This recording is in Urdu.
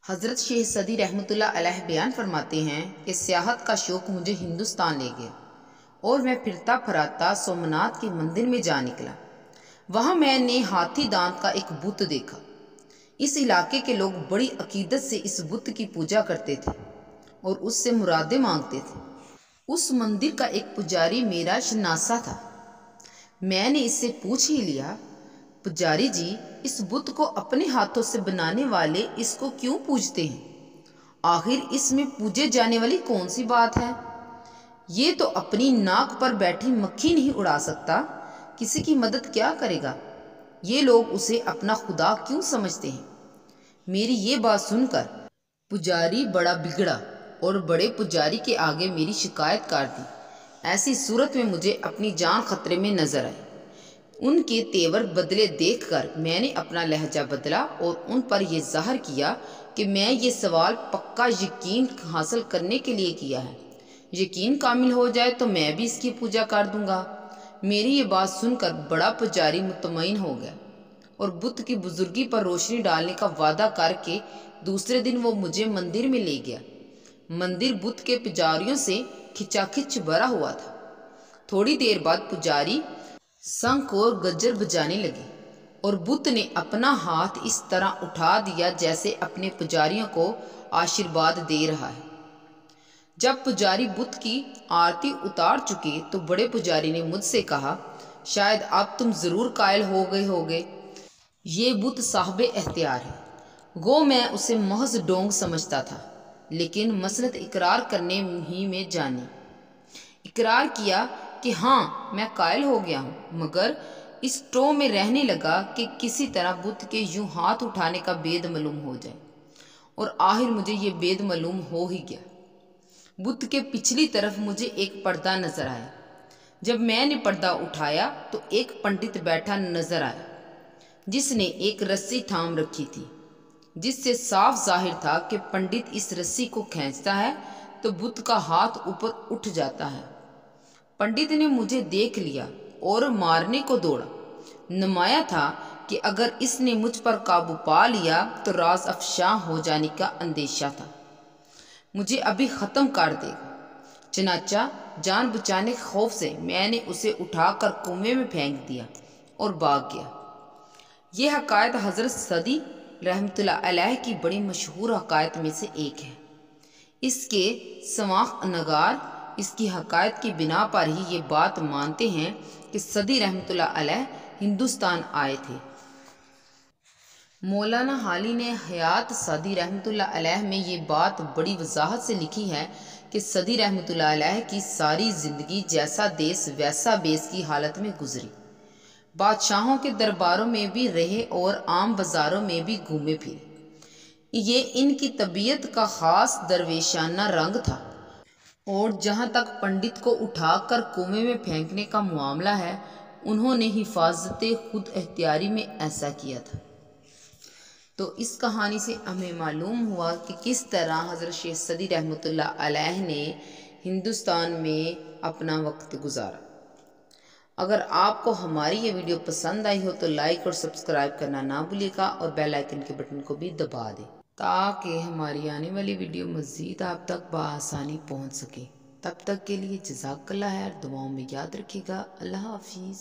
حضرت شیخ سعدی رحمۃ اللہ علیہ بیان فرماتے ہیں کہ سیاحت کا شوق مجھے ہندوستان لے گیا اور میں پھرتا پھراتا سومناتھ کے مندر میں جا نکلا۔ وہاں میں نے ہاتھی دانت کا ایک بت دیکھا۔ اس علاقے کے لوگ بڑی عقیدت سے اس بت کی پوجا کرتے تھے اور اس سے مرادیں مانگتے تھے۔ اس مندر کا ایک پجاری میرا شناسا تھا۔ میں نے اس سے پوچھ ہی لیا، پجاری جی، اس بت کو اپنے ہاتھوں سے بنانے والے اس کو کیوں پوجتے ہیں؟ آخر اس میں پوجے جانے والی کون سی بات ہے؟ یہ تو اپنی ناک پر بیٹھی مکھی نہیں اڑا سکتا، کسی کی مدد کیا کرے گا؟ یہ لوگ اسے اپنا خدا کیوں سمجھتے ہیں؟ میری یہ بات سن کر پجاری بڑا بگڑا اور بڑے پجاری کے آگے میری شکایت کر دی۔ ایسی صورت میں مجھے اپنی جان خطرے میں نظر آئی۔ ان کے تیور بدلے دیکھ کر میں نے اپنا لہجہ بدلا اور ان پر یہ ظاہر کیا کہ میں یہ سوال پکا یقین حاصل کرنے کے لیے کیا ہے۔ یقین کامل ہو جائے تو میں بھی اس کی پوجا کر دوں گا۔ میری یہ بات سن کر بڑا پجاری مطمئن ہو گیا اور بت کی بزرگی پر روشنی ڈالنے کا وعدہ کر کے دوسرے دن وہ مجھے مندر میں لے گیا۔ مندر بت کے پجاریوں سے کھچا کھچ بھرا ہوا تھا۔ تھوڑی دیر بعد پجاری شنکھ اور گجر بجانے لگے اور بت نے اپنا ہاتھ اس طرح اٹھا دیا جیسے اپنے پجاریوں کو آشیرواد دے رہا ہے۔ جب پجاری بت کی آرتی اتار چکے تو بڑے پجاری نے مجھ سے کہا، شاید اب تم ضرور قائل ہو گئے ہوگے، یہ بت صاحب اختیار ہے۔ گو میں اسے محض ڈونگ سمجھتا تھا، لیکن مسلط اقرار کرنے ہی میں جانی۔ اقرار کیا کہ ہاں میں قائل ہو گیا ہوں، مگر اس ٹو میں رہنے لگا کہ کسی طرح بت کے یوں ہاتھ اٹھانے کا بید معلوم ہو جائے، اور آخر مجھے یہ بید معلوم ہو ہی گیا۔ بت کے پچھلی طرف مجھے ایک پردہ نظر آیا۔ جب میں نے پردہ اٹھایا تو ایک پنڈت بیٹھا نظر آیا جس نے ایک رسی تھام رکھی تھی، جس سے صاف ظاہر تھا کہ پنڈت اس رسی کو کھینچتا ہے تو بت کا ہاتھ اوپر اٹھ جاتا ہے۔ پنڈت نے مجھے دیکھ لیا اور مارنے کو دوڑا۔ نمایاں تھا کہ اگر اس نے مجھ پر قابو پا لیا تو راز افشاں ہو جانے کا اندیشہ تھا، مجھے ابھی ختم کر دے گا۔ چنانچہ جان بچانے کے خوف سے میں نے اسے اٹھا کر کنویں میں پھینک دیا اور بھاگ گیا۔ یہ حکایت حضرت سعدی رحمۃ اللہ علیہ کی بڑی مشہور حکایت میں سے ایک ہے۔ اس کے سماخ نگار اس کی حکایت کی بنا پر ہی یہ بات مانتے ہیں کہ سعدی رحمۃ اللہ علیہ ہندوستان آئے تھے۔ مولانا حالی نے حیات سعدی رحمۃ اللہ علیہ میں یہ بات بڑی وضاحت سے لکھی ہے کہ سعدی رحمۃ اللہ علیہ کی ساری زندگی جیسا دیس ویسا بیس کی حالت میں گزری۔ بادشاہوں کے درباروں میں بھی رہے اور عام بازاروں میں بھی گھومے پھرے۔ یہ ان کی طبیعت کا خاص درویشانہ رنگ تھا، اور جہاں تک پنڈت کو اٹھا کر کنویں میں پھینکنے کا معاملہ ہے، انہوں نے حفاظت خود اختیاری میں ایسا کیا تھا۔ تو اس کہانی سے ہمیں معلوم ہوا کہ کس طرح حضرت شیخ سعدی رحمۃ اللہ علیہ نے ہندوستان میں اپنا وقت گزارا۔ اگر آپ کو ہماری یہ ویڈیو پسند آئی ہو تو لائک اور سبسکرائب کرنا نہ بھولیے گا اور بیل آئیکن کے بٹن کو بھی دبا دیں تاکہ ہماری آنے والی ویڈیو مزید آپ تک بآسانی پہنچ سکے۔ تب تک کے لیے جزاک اللہ خیر، دعاؤں میں یاد رکھیے گا۔ اللہ حافظ۔